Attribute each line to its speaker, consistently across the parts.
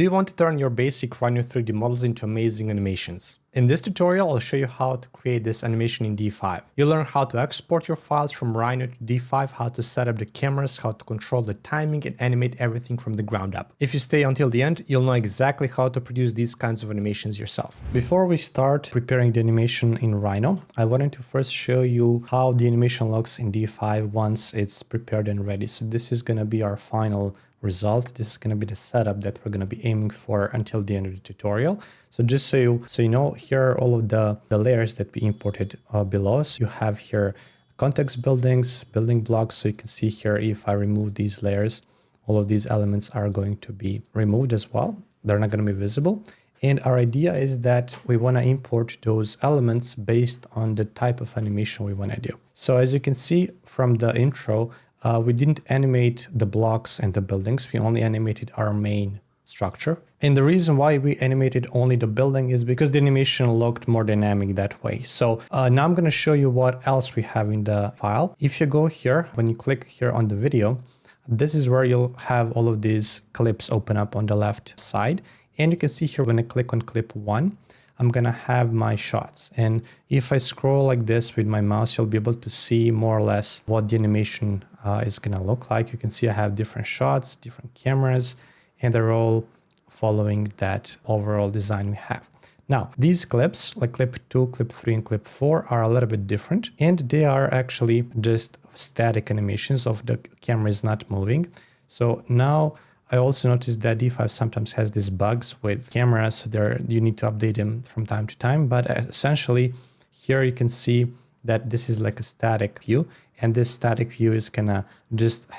Speaker 1: Do you want to turn your basic Rhino 3D models into amazing animations? In this tutorial, I'll show you how to create this animation in D5. You'll learn how to export your files from Rhino to D5, how to set up the cameras, how to control the timing and animate everything from the ground up. If you stay until the end, you'll know exactly how to produce these kinds of animations yourself. Before we start preparing the animation in Rhino, I wanted to first show you how the animation looks in D5 once it's prepared and ready. So this is going to be our final result. This is going to be the setup that we're going to be aiming for until the end of the tutorial. So just so you know, here are all of the layers that we imported below. So you have here context buildings, building blocks. So you can see here, if I remove these layers, all of these elements are going to be removed as well. They're not going to be visible. And our idea is that we want to import those elements based on the type of animation we want to do. So as you can see from the intro, we didn't animate the blocks and the buildings. We only animated our main structure. And the reason why we animated only the building is because the animation looked more dynamic that way. So now I'm going to show you what else we have in the file. If you go here, when you click here on the video, this is where you'll have all of these clips open up on the left side. And you can see here when I click on clip 1, I'm going to have my shots. And if I scroll like this with my mouse, you'll be able to see more or less what the animation is going to look like. You can see I have different shots, different cameras, and they're all following that overall design we have. Now, these clips, like clip 2, clip 3, and clip 4, are a little bit different, and they are actually just static animations of the camera is not moving. So now I also noticed that D5 sometimes has these bugs with cameras, so you need to update them from time to time. But essentially, here you can see that this is like a static view, and this static view is gonna just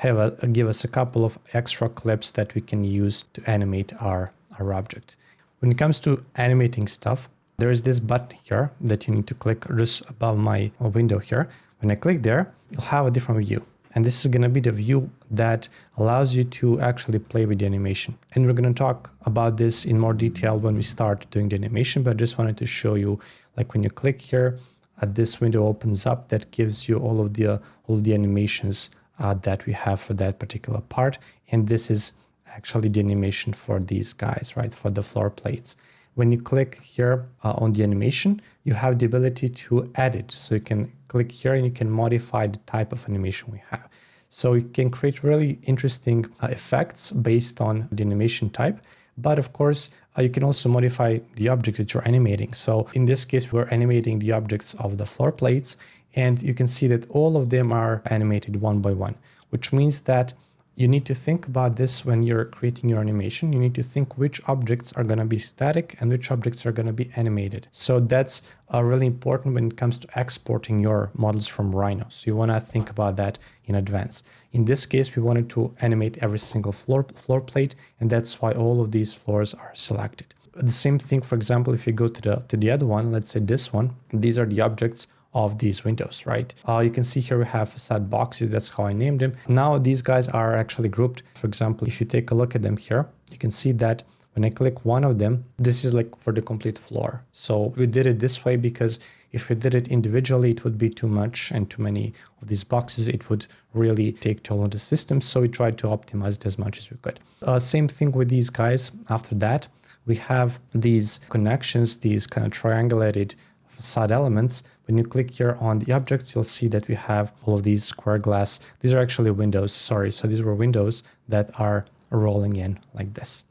Speaker 1: give us a couple of extra clips that we can use to animate our object. When it comes to animating stuff, there is this button here that you need to click just above my window here. When I click there, you'll have a different view. And this is going to be the view that allows you to actually play with the animation. And we're going to talk about this in more detail when we start doing the animation, but I just wanted to show you, like when you click here, this window opens up that gives you all of the animations that we have for that particular part. And this is actually the animation for these guys, right? For the floor plates. When you click here on the animation, you have the ability to edit. So you can click here and you can modify the type of animation we have. So you can create really interesting effects based on the animation type. But of course, you can also modify the objects that you're animating. So in this case, we're animating the objects of the floor plates. And you can see that all of them are animated one by one, which means that you need to think about this when you're creating your animation. You need to think which objects are going to be static and which objects are going to be animated. So that's really important when it comes to exporting your models from Rhino. So you want to think about that in advance. In this case, we wanted to animate every single floor plate, and that's why all of these floors are selected. The same thing, for example, if you go to the other one, let's say this one, these are the objects of these windows, right? You can see here we have facade boxes. That's how I named them. Now these guys are actually grouped. For example, if you take a look at them here, you can see that when I click one of them, this is like for the complete floor. So we did it this way because if we did it individually, it would be too much and too many of these boxes. It would really take toll on the system. So we tried to optimize it as much as we could. Same thing with these guys. After that, we have these connections, these kind of triangulated facade elements. When you click here on the objects, you'll see that we have all of these square glass. These are actually windows, sorry. So these were windows that are rolling in like this.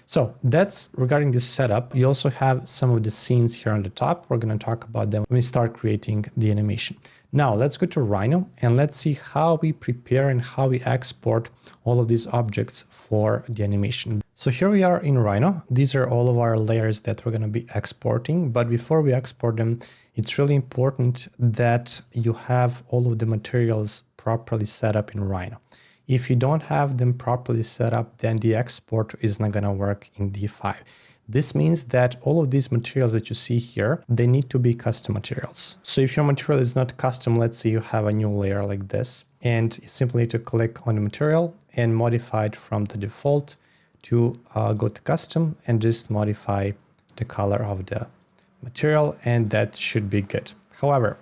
Speaker 1: So that's regarding this setup. You also have some of the scenes here on the top. We're going to talk about them when we start creating the animation. Now let's go to Rhino and let's see how we prepare and how we export all of these objects for the animation. So here we are in Rhino. These are all of our layers that we're going to be exporting. But before we export them, it's really important that you have all of the materials properly set up in Rhino. If you don't have them properly set up, then the export is not going to work in D5. This means that all of these materials that you see here, they need to be custom materials. So if your material is not custom, let's say you have a new layer like this, and you simply need to click on the material and modify it from the default to go to custom and just modify the color of the material, and that should be good. However,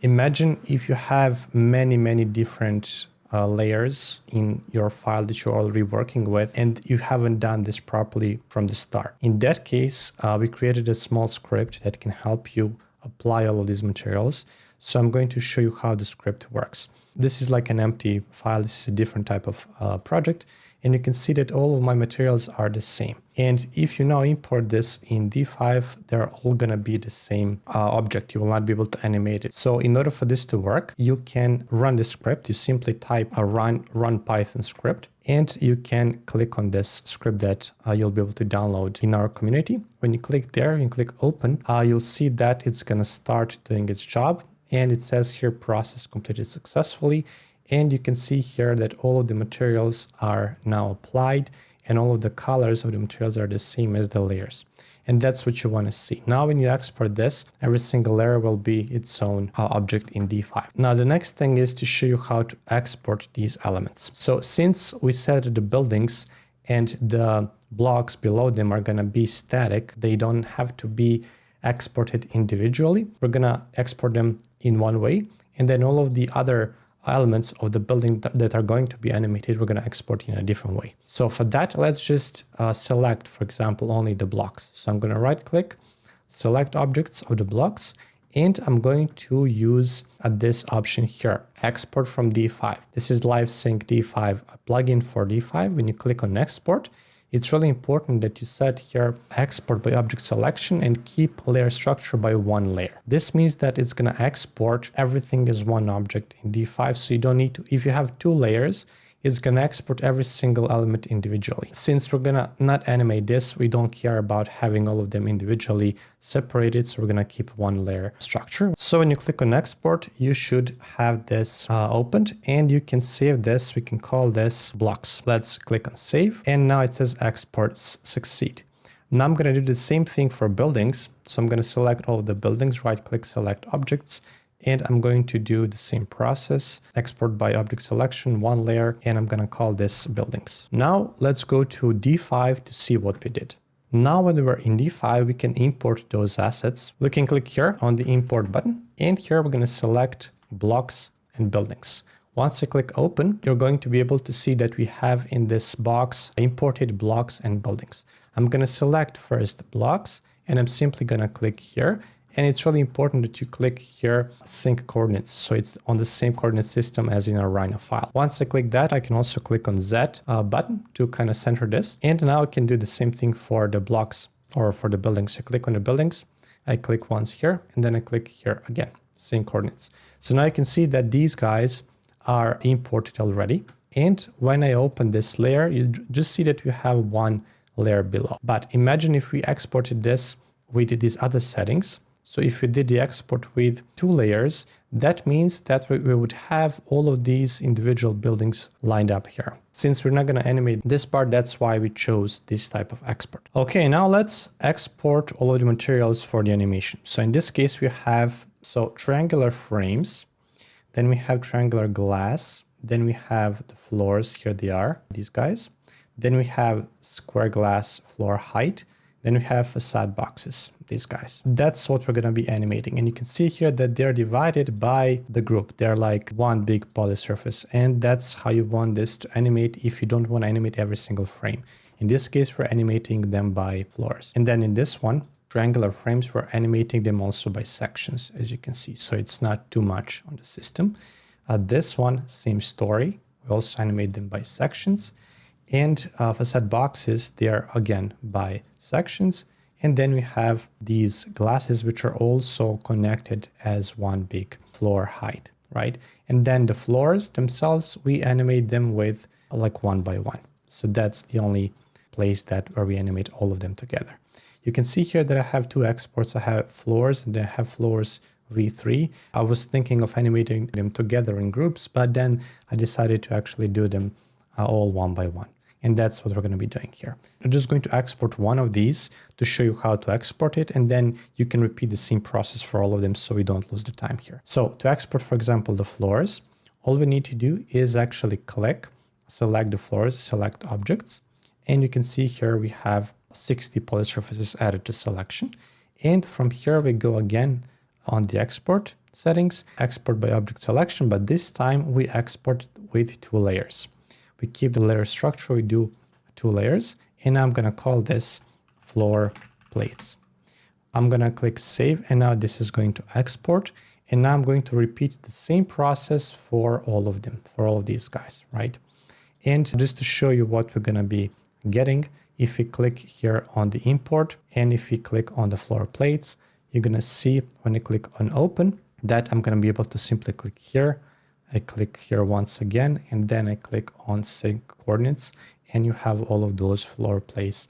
Speaker 1: imagine if you have many different layers in your file that you're already working with, and you haven't done this properly from the start. In that case, we created a small script that can help you apply all of these materials. So I'm going to show you how the script works. This is like an empty file. This is a different type of project. And you can see that all of my materials are the same. And if you now import this in D5, they're all gonna be the same object. You will not be able to animate it. So in order for this to work, you can run the script. You simply type a run Python script, and you can click on this script that you'll be able to download in our community. When you click there and click open, you'll see that it's gonna start doing its job. And it says here process completed successfully. And you can see here that all of the materials are now applied and all of the colors of the materials are the same as the layers. And that's what you want to see. Now, when you export this, every single layer will be its own object in D5. Now, the next thing is to show you how to export these elements. So since we said the buildings and the blocks below them are going to be static, they don't have to be exported individually. We're going to export them in one way. And then all of the other elements of the building that are going to be animated, we're going to export in a different way. So for that, let's just select, for example, only the blocks. So I'm going to right click, select objects of the blocks, and I'm going to use this option here, export from D5. This is LiveSync D5, a plugin for D5. When you click on export, it's really important that you set here export by object selection and keep layer structure by one layer. This means that it's going to export everything as one object in D5. So you don't need to, if you have two layers, it's going to export every single element individually. Since we're going to not animate this, we don't care about having all of them individually separated. So we're going to keep one layer structure. So when you click on export, you should have this opened and you can save this. We can call this blocks. Let's click on save. And now it says exports succeed. Now I'm going to do the same thing for buildings. So I'm going to select all of the buildings, right click, select objects. And I'm going to do the same process, export by object selection, one layer, and I'm going to call this buildings. Now let's go to D5 to see what we did. Now when we're in D5, we can import those assets. We can click here on the import button, and here we're going to select blocks and buildings. Once I click open, you're going to be able to see that we have in this box imported blocks and buildings. I'm going to select first blocks, and I'm simply going to click here. And it's really important that you click here, sync coordinates. So it's on the same coordinate system as in our Rhino file. Once I click that, I can also click on Z button to kind of center this. And now I can do the same thing for the blocks or for the buildings. So click on the buildings, I click once here, and then I click here again, same coordinates. So now you can see that these guys are imported already. And when I open this layer, you just see that we have one layer below. But imagine if we exported this with these other settings. So if we did the export with two layers, that means that we would have all of these individual buildings lined up here. Since we're not going to animate this part, that's why we chose this type of export. Okay, now let's export all of the materials for the animation. So in this case, we have triangular frames, then we have triangular glass, then we have the floors, here they are, these guys. Then we have square glass floor height. Then we have facade boxes, these guys. That's what we're going to be animating. And you can see here that they're divided by the group. They're like one big poly surface. And that's how you want this to animate if you don't want to animate every single frame. In this case, we're animating them by floors. And then in this one, triangular frames, we're animating them also by sections, as you can see. So it's not too much on the system. This one, same story. We also animate them by sections. And facade boxes, they are again by sections. And then we have these glasses, which are also connected as one big floor height, right? And then the floors themselves, we animate them with like one by one. So that's the only place where we animate all of them together. You can see here that I have two exports. I have floors and I have floors V3. I was thinking of animating them together in groups, but then I decided to actually do them all one by one. And that's what we're going to be doing here. I'm just going to export one of these to show you how to export it. And then you can repeat the same process for all of them so we don't lose the time here. So to export, for example, the floors, all we need to do is actually click, select the floors, select objects. And you can see here we have 60 poly surfaces added to selection. And from here we go again on the export settings, export by object selection, but this time we export with 2 layers. We keep the layer structure, we do 2 layers, and I'm gonna call this floor plates. I'm gonna click save, and now this is going to export, and now I'm going to repeat the same process for all of them, for all of these guys, right? And just to show you what we're gonna be getting, if we click here on the import, and if we click on the floor plates, you're gonna see when I click on open, that I'm gonna be able to simply click here. I click here once again, and then I click on sync coordinates, and you have all of those floor plates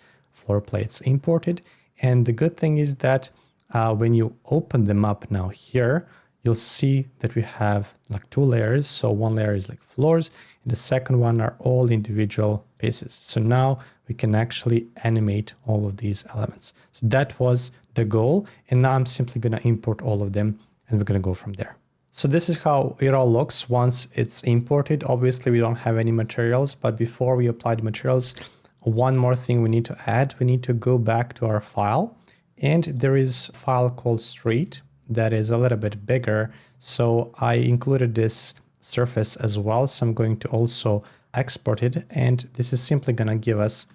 Speaker 1: imported. And the good thing is that when you open them up now here, you'll see that we have like 2 layers. So one layer is like floors, and the second one are all individual pieces. So now we can actually animate all of these elements. So that was the goal. And now I'm simply gonna import all of them, and we're gonna go from there. So this is how it all looks once it's imported. Obviously, we don't have any materials, but before we apply the materials, one more thing we need to add. We need to go back to our file, and there is a file called street that is a little bit bigger. So I included this surface as well. So I'm going to also export it, and this is simply going to give us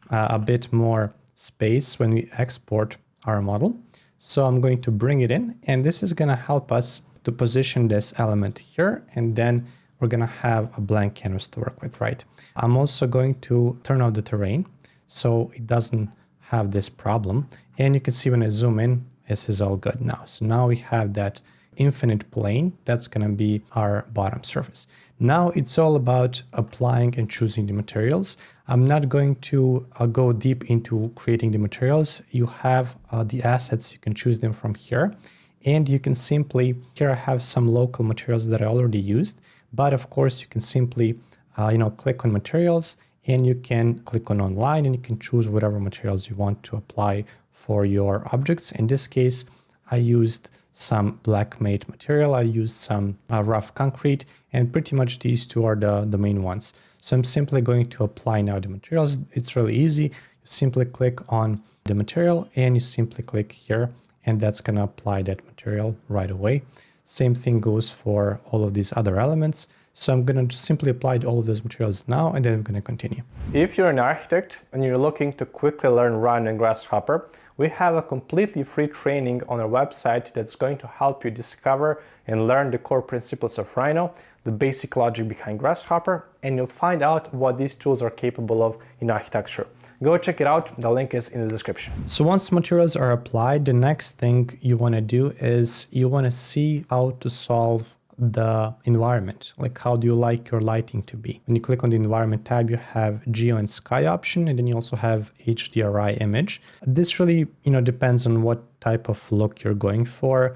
Speaker 1: a bit more space when we export our model. So I'm going to bring it in, and this is going to help us to position this element here, and then we're going to have a blank canvas to work with, right? I'm also going to turn off the terrain so it doesn't have this problem. And you can see when I zoom in, this is all good now. So now we have that infinite plane. That's going to be our bottom surface. Now it's all about applying and choosing the materials. I'm not going to go deep into creating the materials. You have the assets, you can choose them from here. And you can simply, here I have some local materials that I already used, but of course you can simply, click on materials, and you can click on online, and you can choose whatever materials you want to apply for your objects. In this case, I used some black matte material, I used some rough concrete, and pretty much these two are the main ones. So I'm simply going to apply now the materials. It's really easy. You simply click on the material, and you simply click here, and that's going to apply that material right away. Same thing goes for all of these other elements. So I'm going to simply apply all of those materials now, and then I'm going to continue. If you're an architect and you're looking to quickly learn Rhino and Grasshopper, we have a completely free training on our website that's going to help you discover and learn the core principles of Rhino, the basic logic behind Grasshopper, and you'll find out what these tools are capable of in architecture. Go check it out, the link is in the description. So once materials are applied, the next thing you want to do is you want to see how to solve the environment. Like, how do you like your lighting to be? When you click on the environment tab, you have geo and sky option, and then you also have HDRI image. This really, depends on what type of look you're going for.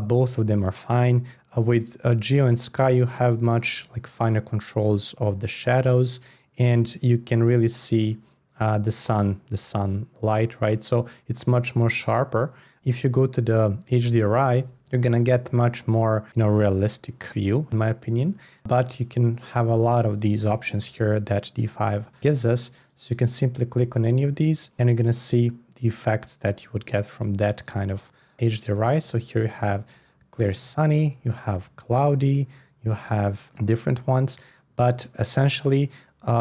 Speaker 1: Both of them are fine. With geo and sky, you have much finer controls of the shadows, and you can really see the sun light, right? So it's much more sharper. If you go to the HDRI, you're gonna get much more realistic view, in my opinion. But you can have a lot of these options here that D5 gives us. So you can simply click on any of these, and you're gonna see the effects that you would get from that kind of HDRI. So here you have clear sunny, you have cloudy, you have different ones, but essentially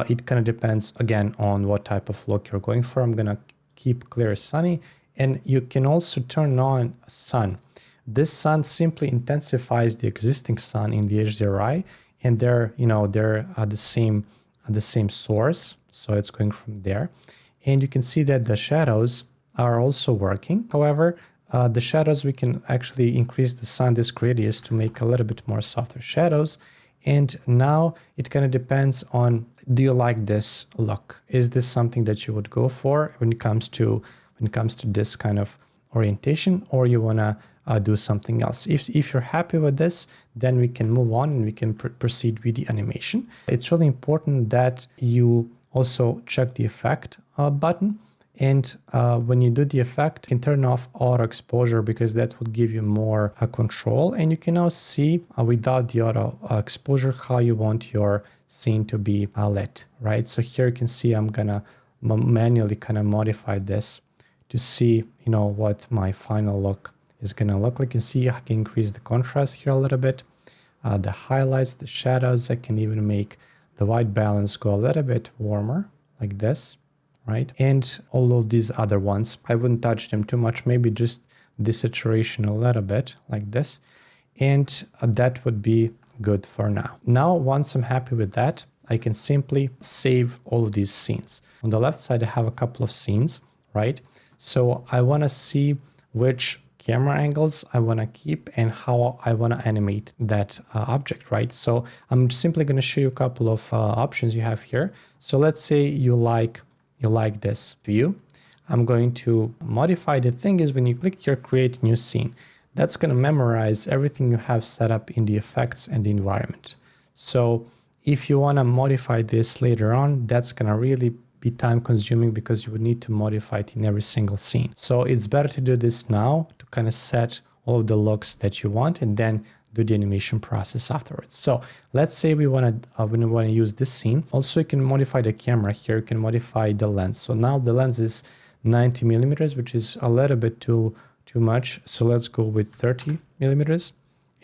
Speaker 1: it kind of depends again on what type of look you're going for. I'm gonna keep clear sunny, and you can also turn on sun. This sun simply intensifies the existing sun in the HDRI, and they're the same source, so it's going from there. And you can see that the shadows are also working. However, the shadows, we can actually increase the sun disk radius to make a little bit more softer shadows. And now it kind of depends on, do you like this look? Is this something that you would go for when it comes to this kind of orientation, or you wanna do something else? If you're happy with this, then we can move on and we can proceed with the animation. It's really important that you also check the effect button. And when you do the effect, you can turn off auto exposure, because that would give you more control. And you can now see without the auto exposure how you want your scene to be lit, right? So here you can see I'm gonna manually kind of modify this to see, what my final look is going to look like. You see, I can increase the contrast here a little bit. The highlights, the shadows, I can even make the white balance go a little bit warmer like this, right? And all of these other ones, I wouldn't touch them too much, maybe just desaturation a little bit like this. And that would be good for now. Now, once I'm happy with that, I can simply save all of these scenes. On the left side, I have a couple of scenes, right? So I want to see which camera angles I want to keep and how I want to animate that object, right? So I'm simply going to show you a couple of options you have here. So let's say you like this view. I'm going to modify. The thing is, when you click here, create new scene, that's going to memorize everything you have set up in the effects and the environment. So if you want to modify this later on, that's going to really be time consuming because you would need to modify it in every single scene. So it's better to do this now to kind of set all of the looks that you want and then do the animation process afterwards. So let's say we want to use this scene. Also, you can modify the camera here. You can modify the lens. So now the lens is 90 millimeters, which is a little bit too much. So let's go with 30 millimeters.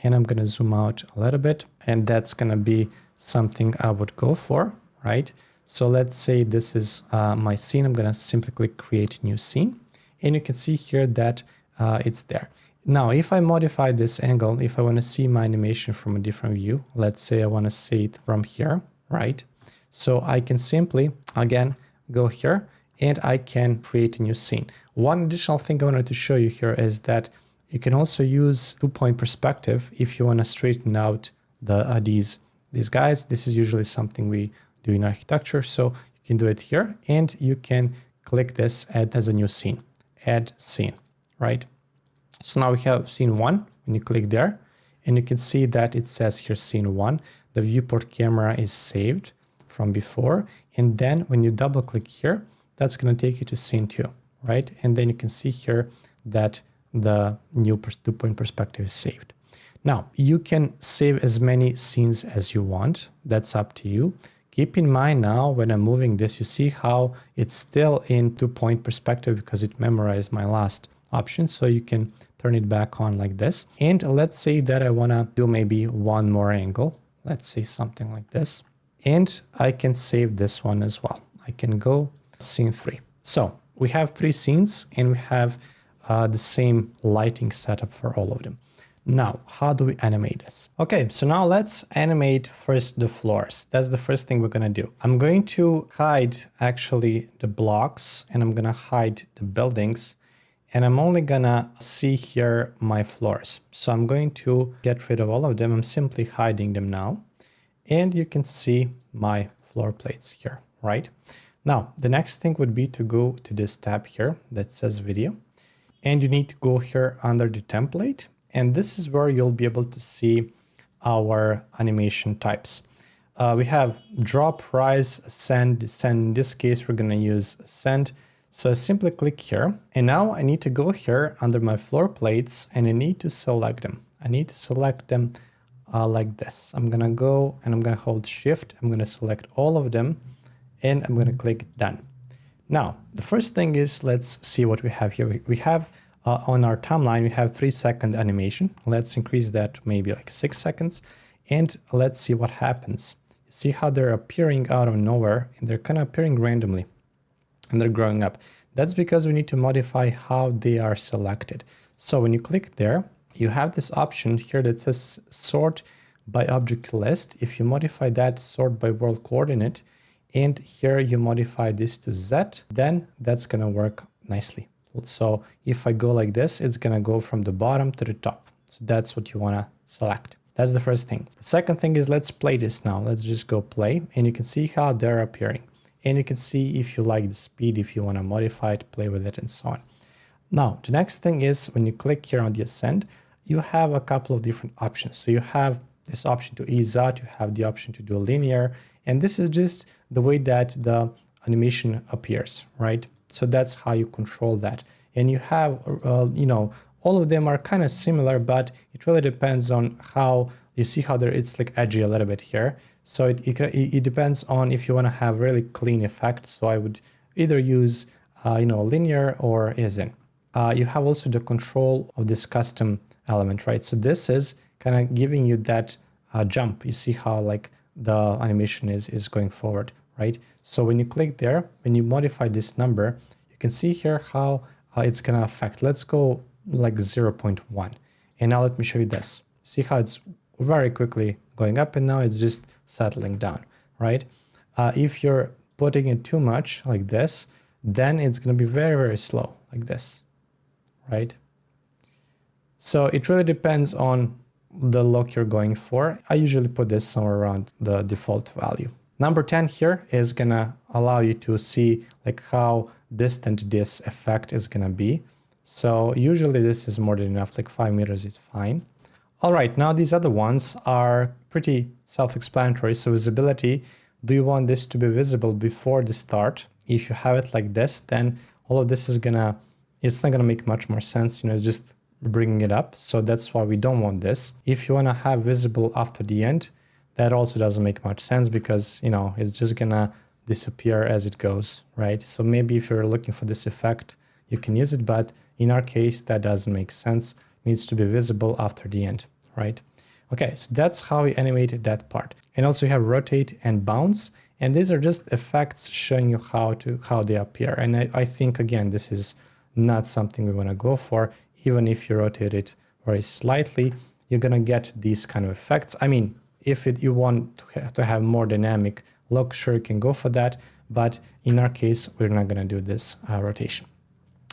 Speaker 1: And I'm going to zoom out a little bit. And that's going to be something I would go for, right? So let's say this is my scene. I'm going to simply click create new scene. And you can see here that it's there. Now, if I modify this angle, if I want to see my animation from a different view, let's say I want to see it from here, right? So I can simply, again, go here and I can create a new scene. One additional thing I wanted to show you here is that you can also use 2-point perspective if you want to straighten out these guys. This is usually something we do in architecture. So you can do it here and you can click this, add as a new scene, add scene, right? So now we have scene 1 when you click there, and you can see that it says here scene 1. The viewport camera is saved from before. And then when you double click here, that's going to take you to scene 2, right? And then you can see here that the new 2-point perspective is saved. Now, you can save as many scenes as you want. That's up to you. Keep in mind now, when I'm moving this, you see how it's still in 2-point perspective because it memorized my last option. So you can turn it back on like this. And let's say that I want to do maybe one more angle. Let's say something like this. And I can save this one as well. I can go scene 3. So we have 3 scenes and we have the same lighting setup for all of them. Now, how do we animate this? Okay, so now let's animate first the floors. That's the first thing we're going to do. I'm going to hide actually the blocks and I'm going to hide the buildings. And I'm only going to see here my floors. So I'm going to get rid of all of them. I'm simply hiding them now. And you can see my floor plates here, right? Now, the next thing would be to go to this tab here that says video. And you need to go here under the template. And this is where you'll be able to see our animation types. We have drop, rise, ascend, descend. In this case, we're going to use ascend. So simply click here. And now I need to go here under my floor plates and I need to select them. I need to select them like this. I'm going to go and I'm going to hold shift. I'm going to select all of them and I'm going to click done. Now, the first thing is, let's see what we have here. We have on our timeline, we have 3-second animation. Let's increase that to maybe like 6 seconds. And let's see what happens. You see how they're appearing out of nowhere and they're kind of appearing randomly and they're growing up. That's because we need to modify how they are selected. So when you click there, you have this option here that says sort by object list. If you modify that, sort by world coordinate, and here you modify this to Z, then that's going to work nicely. So if I go like this, it's going to go from the bottom to the top. So that's what you want to select. That's the first thing. The second thing is, let's play this now. Let's just go play and you can see how they're appearing. And you can see if you like the speed, if you want to modify it, play with it and so on. Now, the next thing is when you click here on the ascend, you have a couple of different options. So you have this option to ease out, you have the option to do linear, and this is just the way that the animation appears, right? So that's how you control that. And you have, all of them are kind of similar, but it really depends on how you see how it's like edgy a little bit here. So it depends on if you want to have really clean effect. So I would either use, linear or as in. you have also the control of this custom element, right? So this is kind of giving you that jump. You see how like the animation is going forward, right? So when you click there, when you modify this number, you can see here how it's going to affect. Let's go like 0.1. And now let me show you this. See how it's very quickly going up and now it's just settling down, right? If you're putting it too much like this, then it's going to be very, very slow like this, right? So it really depends on the look you're going for. I usually put this somewhere around the default value. Number 10 here is going to allow you to see like how distant this effect is going to be. So usually this is more than enough, like 5 meters is fine. All right, now these other ones are pretty self-explanatory. So visibility, do you want this to be visible before the start? If you have it like this, then all of this is it's not gonna make much more sense, you know, just bringing it up. So that's why we don't want this. If you wanna have visible after the end, that also doesn't make much sense because, you know, it's just gonna disappear as it goes, right? So maybe if you're looking for this effect, you can use it, but in our case, that doesn't make sense. It needs to be visible after the end, right? Okay, so that's how we animated that part. And also you have rotate and bounce, and these are just effects showing you how they appear. And I think, again, this is not something we want to go for. Even if you rotate it very slightly, you're going to get these kind of effects. I mean, if you want to have more dynamic look, sure, you can go for that. But in our case, we're not going to do this rotation.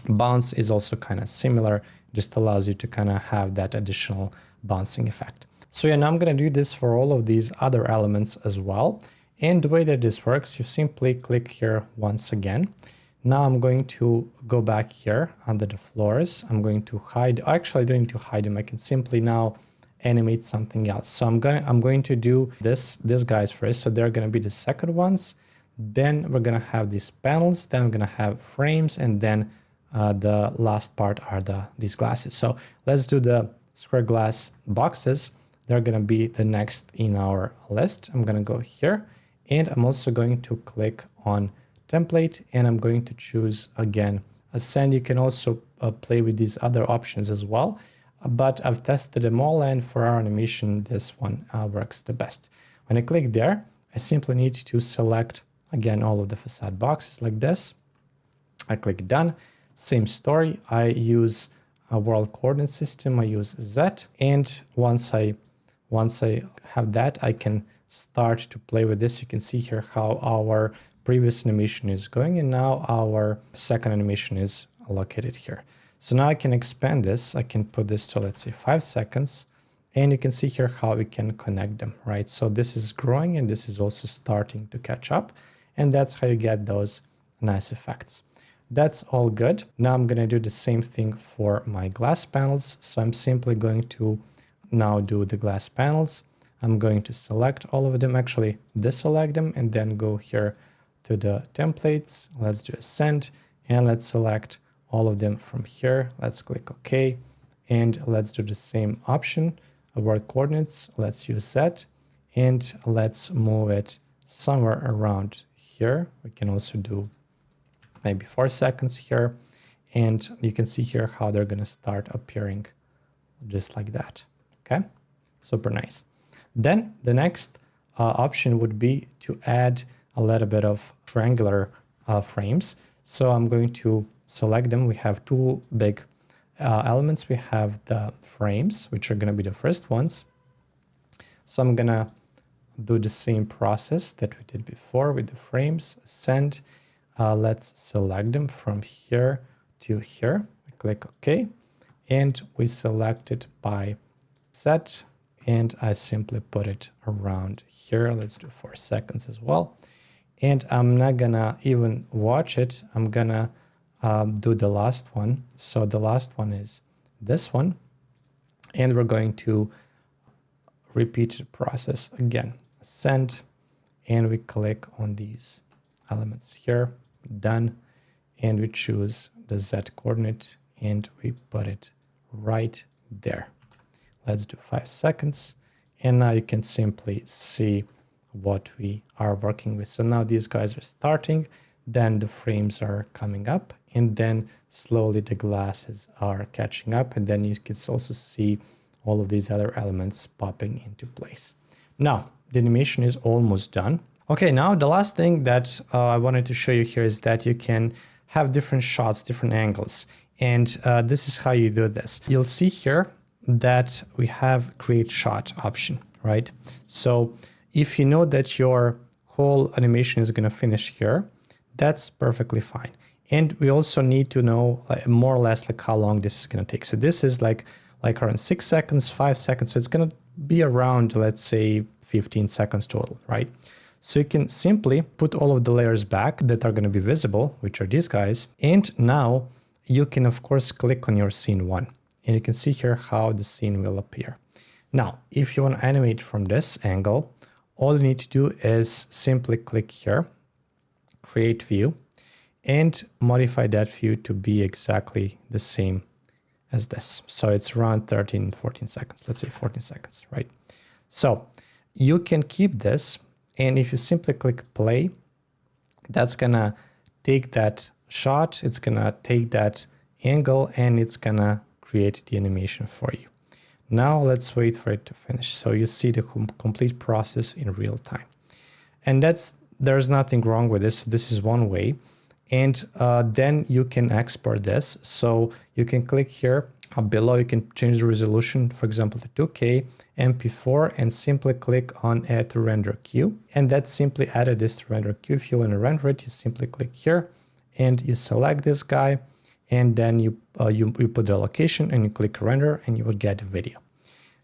Speaker 1: Bounce is also kind of similar, just allows you to kind of have that additional bouncing effect. So yeah, now I'm going to do this for all of these other elements as well. And the way that this works, you simply click here once again. Now I'm going to go back here under the floors. I'm going to hide, actually I don't need to hide them. I can simply now animate something else. So I'm going to do these guys first. So they're going to be the second ones. Then we're going to have these panels. Then we're going to have frames. And then the last part are these glasses. So let's do the square glass boxes. They're going to be the next in our list. I'm going to go here and I'm also going to click on template and I'm going to choose again ascend. You can also play with these other options as well, but I've tested them all and for our animation this one works the best. When I click there, I simply need to select again all of the facade boxes like this. I click done. Same story. I use a world coordinate system. I use Z, and once I have that, I can start to play with this. You can see here how our previous animation is going, and now our second animation is located here. So now I can expand this. I can put this to, let's say, 5 seconds, and you can see here how we can connect them, right? So this is growing, and this is also starting to catch up, and that's how you get those nice effects. That's all good. Now I'm going to do the same thing for my glass panels. So I'm simply going to now do the glass panels. I'm going to select all of them, actually deselect them, and then go here to the templates. Let's do ascend, and let's select all of them from here. Let's click OK, and let's do the same option, world coordinates. Let's use that, and let's move it somewhere around here. We can also do maybe 4 seconds here, and you can see here how they're going to start appearing just like that. Okay, super nice. Then the next option would be to add a little bit of triangular frames. So I'm going to select them. We have two big elements. We have the frames, which are going to be the first ones. So I'm going to do the same process that we did before with the frames. Ascend. Let's select them from here to here. Click OK. And we select it by set. And I simply put it around here. Let's do 4 seconds as well. And I'm not gonna even watch it. I'm gonna do the last one. So the last one is this one. And we're going to repeat the process again. Ascend, and we click on these elements here. Done. And we choose the Z coordinate and we put it right there. Let's do 5 seconds. And now you can simply see what we are working with. So now these guys are starting, then the frames are coming up, and then slowly the glasses are catching up, and then you can also see all of these other elements popping into place. Now, the animation is almost done. Okay, now the last thing that I wanted to show you here is that you can have different shots, different angles, and this is how you do this. You'll see here that we have create shot option, right? So if you know that your whole animation is going to finish here, that's perfectly fine. And we also need to know more or less like how long this is going to take. So this is like around 6 seconds, 5 seconds. So it's going to be around, let's say, 15 seconds total, right? So you can simply put all of the layers back that are going to be visible, which are these guys. And now you can, of course, click on your scene 1. And you can see here how the scene will appear. Now, if you want to animate from this angle, all you need to do is simply click here, create view, and modify that view to be exactly the same as this. So it's around 13, 14 seconds, let's say 14 seconds, right? So you can keep this, and if you simply click play, that's gonna take that shot, it's gonna take that angle, and it's gonna create the animation for you. Now let's wait for it to finish. So you see the complete process in real time. And there's nothing wrong with this. This is one way. And then you can export this. So you can click here below, you can change the resolution, for example, to 2K, MP4, and simply click on add to render queue. And that simply added this to render queue. If you want to render it, you simply click here and you select this guy. And then you put the location and you click render and you will get a video.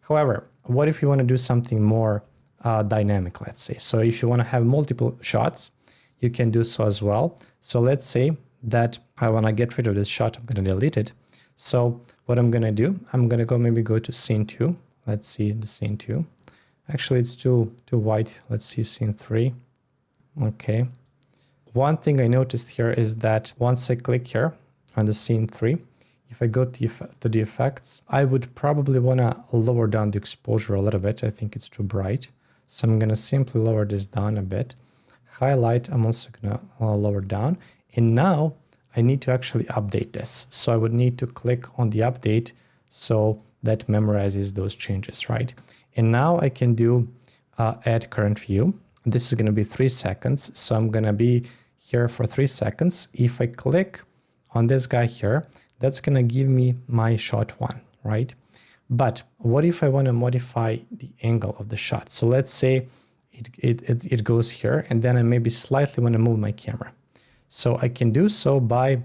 Speaker 1: However, what if you want to do something more dynamic, let's say? So if you want to have multiple shots, you can do so as well. So let's say that I want to get rid of this shot, I'm going to delete it. So what I'm going to do, I'm going to maybe go to scene 2. Let's see the scene 2. Actually, it's too white. Let's see scene 3. Okay. One thing I noticed here is that once I click here on the scene 3, if I go to the effects, I would probably want to lower down the exposure a little bit. I think it's too bright. So I'm going to simply lower this down a bit. Highlight, I'm also going to lower down. And now I need to actually update this. So I would need to click on the update so that memorizes those changes, right? And now I can do add current view. This is going to be 3 seconds. So I'm going to be here for 3 seconds. If I click on this guy here, that's going to give me my shot 1, right? But what if I want to modify the angle of the shot? So let's say it goes here, and then I maybe slightly want to move my camera. So I can do so by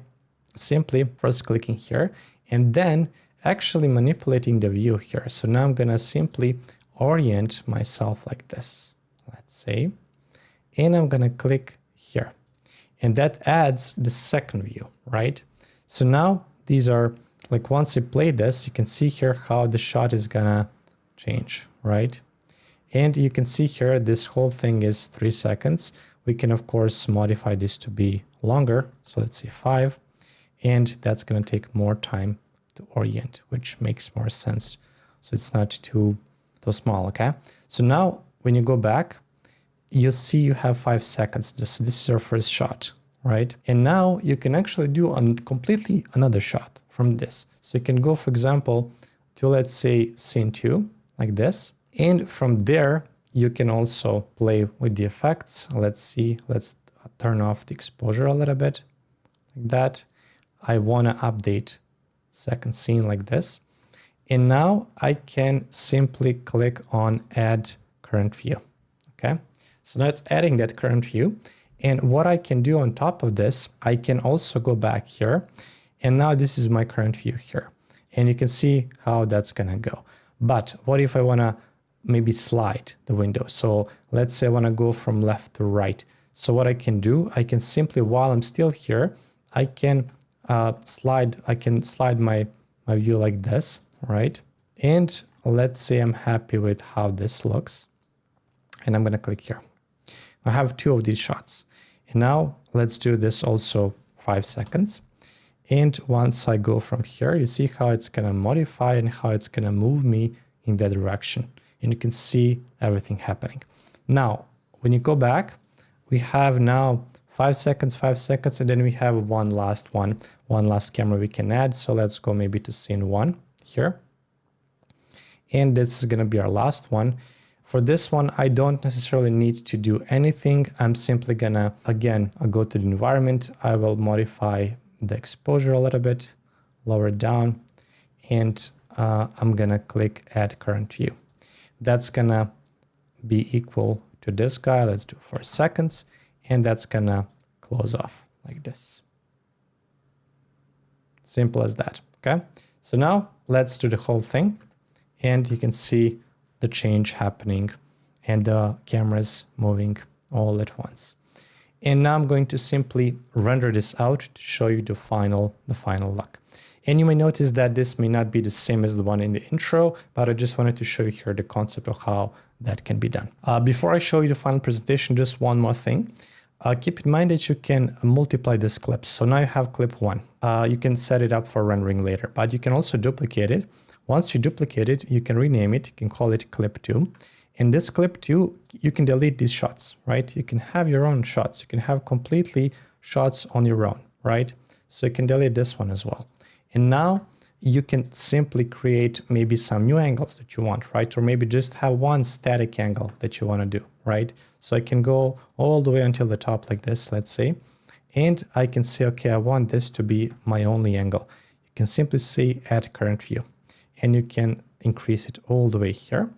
Speaker 1: simply first clicking here and then actually manipulating the view here. So now I'm going to simply orient myself like this, let's say, and I'm going to click here. And that adds the second view, right? So now these are, like once I play this, you can see here how the shot is going to change, right? And you can see here, this whole thing is 3 seconds. We can, of course, modify this to be longer. So let's say 5. And that's going to take more time to orient, which makes more sense. So it's not too small, okay? So now when you go back, you see you have 5 seconds. This is your first shot, right? And now you can actually do completely another shot from this. So you can go, for example, to, let's say, scene 2, like this. And from there, you can also play with the effects. Let's see, let's turn off the exposure a little bit, like that. I want to update second scene like this. And now I can simply click on add current view, okay? So now it's adding that current view. And what I can do on top of this, I can also go back here. And now this is my current view here. And you can see how that's gonna go. But what if I wanna maybe slide the window? So let's say I wanna go from left to right. So what I can do, I can simply, while I'm still here, I can slide my view like this, right? And let's say I'm happy with how this looks. And I'm gonna click here. I have 2 of these shots. And now let's do this also 5 seconds. And once I go from here, you see how it's gonna modify and how it's gonna move me in that direction. And you can see everything happening. Now, when you go back, we have now 5 seconds, 5 seconds, and then we have one last camera we can add. So let's go maybe to scene 1 here. And this is going to be our last one. For this one, I don't necessarily need to do anything. I'm simply gonna, again, I'll go to the environment. I will modify the exposure a little bit, lower it down, and I'm gonna click add current view. That's gonna be equal to this guy. Let's do 4 seconds, and that's gonna close off like this. Simple as that, okay? So now let's do the whole thing, and you can see the change happening and the cameras moving all at once. And now I'm going to simply render this out to show you the final look. And you may notice that this may not be the same as the one in the intro, but I just wanted to show you here the concept of how that can be done. Before I show you the final presentation, just one more thing. Keep in mind that you can multiply these clips. So now you have clip 1. You can set it up for rendering later, but you can also duplicate it. Once you duplicate it, you can rename it. You can call it clip 2. In this clip 2, you can delete these shots, right? You can have your own shots. You can have completely shots on your own, right? So you can delete this one as well. And now you can simply create maybe some new angles that you want, right? Or maybe just have one static angle that you want to do, right? So I can go all the way until the top like this, let's say. And I can say, okay, I want this to be my only angle. You can simply say add current view. And you can increase it all the way here.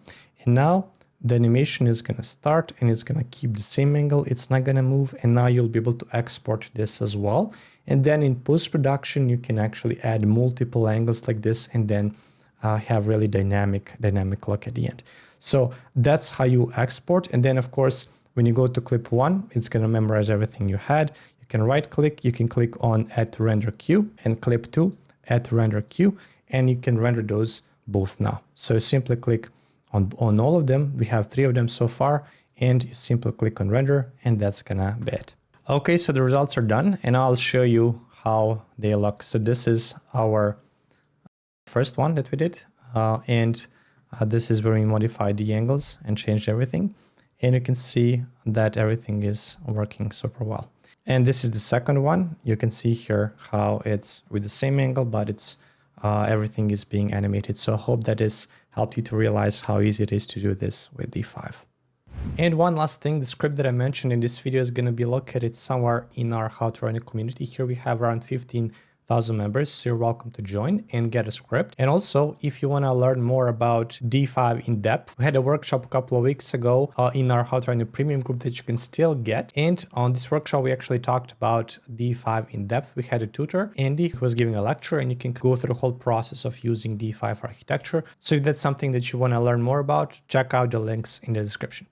Speaker 1: And now the animation is going to start and it's going to keep the same angle. It's not going to move. And now you'll be able to export this as well. And then in post-production, you can actually add multiple angles like this and then have really dynamic look at the end. So that's how you export. And then, of course, when you go to clip 1, it's going to memorize everything you had. You can right click. You can click on add to render queue, and clip 2, add to render queue. And you can render those both now. So you simply click on all of them. We have 3 of them so far, and you simply click on render, and that's gonna be it. Okay, so the results are done, and I'll show you how they look. So this is our first one that we did, and this is where we modified the angles and changed everything. And you can see that everything is working super well. And this is the second one. You can see here how it's with the same angle, but it's everything is being animated. So I hope that has helped you to realize how easy it is to do this with D5. And one last thing, the script that I mentioned in this video is going to be located somewhere in our How to Run a community. Here we have around 15,000 members, so you're welcome to join and get a script. And also, if you want to learn more about D5 in depth, we had a workshop a couple of weeks ago in our How to Run a premium group that you can still get. And on this workshop, we actually talked about D5 in depth. We had a tutor, Andy, who was giving a lecture, and you can go through the whole process of using D5 architecture. So if that's something that you want to learn more about, check out the links in the description.